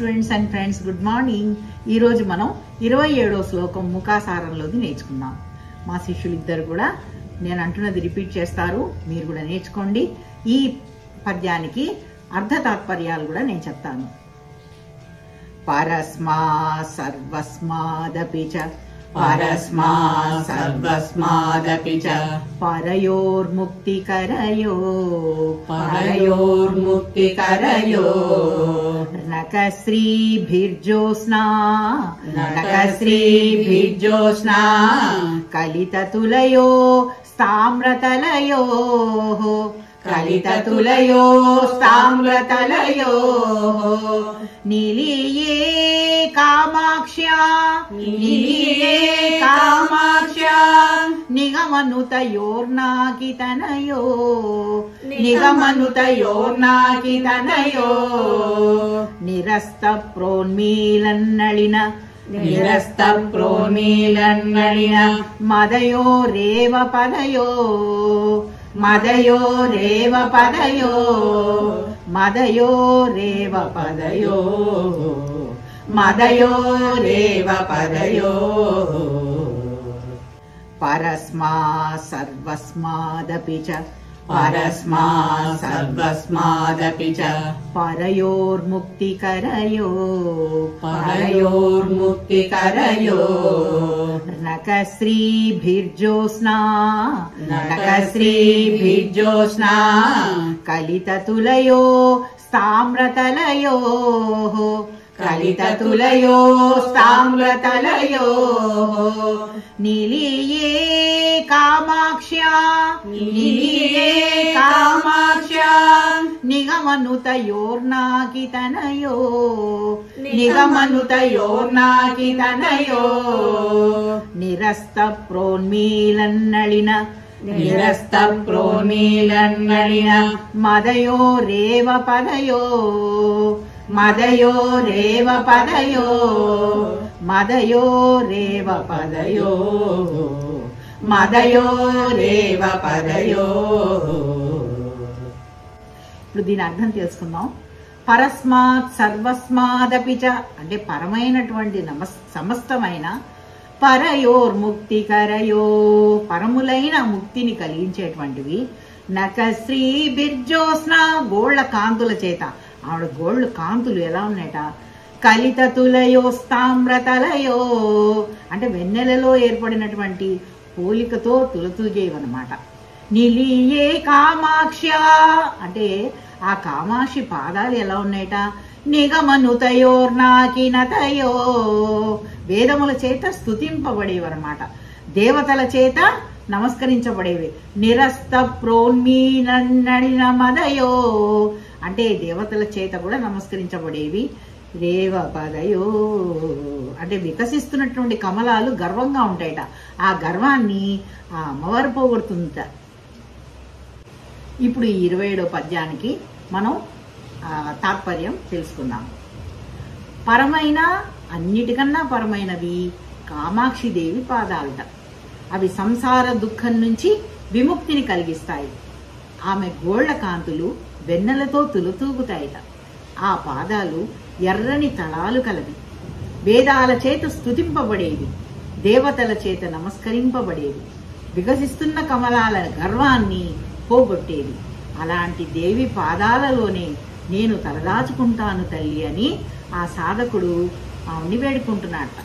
Students and friends, good morning. ఈరోజు మనం 27వ శ్లోకం ముఖాసారంలోది నేర్చుకుందాం. మా శిష్యులు ఇద్దరు కూడా నేను అంటున్నది రిపీట్ చేస్తారు, మీరు కూడా నేర్చుకోండి. ఈ పద్యానికి అర్థ తాత్పర్యాలు కూడా నేను చెప్తాను. పరస్మా సర్వస్మాదపి చ పరస్మా సర్వస్మాదపి చ పరయోర్ముక్తికరయో పరయోర్ముక్తికరయో నకశ్రీభిర్జోత్స్నా నకశ్రీభిర్జోత్స్నా కలితతులయో స్తామ్రతలయో కలితతులయో స్తామ్రతలయో నిలీయే కామాక్ష్యా నిలీయే కామాక్ష్యా నిగమనుతయోర్నాకితనయో నిగమనుతయోర్నాకితనయో నిరస్త ప్రోన్మీలన్నళిన నిరస్త ప్రోన్మీలన్నళిన మదయోరేవ పదయో మదయోరేవ పదయో మదయోరేవ పదయో మదయోరేవ పదయో పరస్మా సర్వస్మాదపి చ పరస్మా సర్వస్మాదపి చ పరయోర్ముక్తికరయో పరయోర్ముక్తికరయో నకశ్రీభిర్జోత్స్నా నకశ్రీభిర్జోత్స్నా కలితతులయో స్తామ్రతలయో కలితతులయో స్తామ్రతలయో నిలీయే కామాక్ష్యా నిలీయే కామాక్ష్యా నిగమనుతయోర్నాకితనయో నిగమనుతయోర్నాకితనయో నిరస్త ప్రోన్మీలన్నళిన నిరస్త ప్రోన్మీలన్నళిన మదయోరేవ పదయో మదయోరేవ పదయో మదయోరేవ పదయో మదయోరేవ పదయో. ఇప్పుడు దీని అర్థం తెలుసుకుందాం. పరస్మాత్ సర్వస్మాదపి చ అంటే పరమైనటువంటి సమస్తమైన పరయోర్ముక్తికరయో పరములైన ముక్తిని కలిగించేటువంటివి నకశ్రీభిర్జోత్స్నా గోళ్ల కాంతుల చేత ఆవిడ గోళ్ళు కాంతులు ఎలా ఉన్నాయట కలితతులయో స్తామ్రతలయో అంటే వెన్నెలలో ఏర్పడినటువంటి పోలికతో తులతూగేవన్నమాట. నిలీయే కామాక్ష్య అంటే ఆ కామాక్షి పాదాలు ఎలా ఉన్నాయట నిగమనుతయోర్నాకినతయో వేదముల చేత స్తుతింపబడేవన్నమాట, దేవతల చేత నమస్కరించబడేవి. నిరస్త ప్రోన్మీలన్నళిన మదయో అంటే దేవతల చేత కూడా నమస్కరించబడేవి. రేవ పదయో అంటే వికసిస్తున్నటువంటి కమలాలు గర్వంగా ఉంటాయట, ఆ గర్వాన్ని ఆ అమ్మవారు పోగొడుతుందట. ఇప్పుడు ఈ 27వ పద్యానికి మనం తాత్పర్యం తెలుసుకుందాం. పరమైన అన్నిటికన్నా పరమైనవి కామాక్షి దేవి పాదాలట. అవి సంసార దుఃఖం నుంచి విముక్తిని కలిగిస్తాయి. ఆమె గోళ్ల కాంతులు వెన్నెలతో తులతూగుతాయట. ఆ పాదాలు ఎర్రని తళాలు కలవి, వేదాల చేత స్తుతింపబడేవి, దేవతల చేత నమస్కరింపబడేవి, వికసిస్తున్న కమలాల గర్వాన్ని పోగొట్టేవి. అలాంటి దేవి పాదాలలోనే నేను తలదాచుకుంటాను తల్లి అని ఆ సాధకుడు ఆవిడ్ని వేడుకుంటున్నట్ట.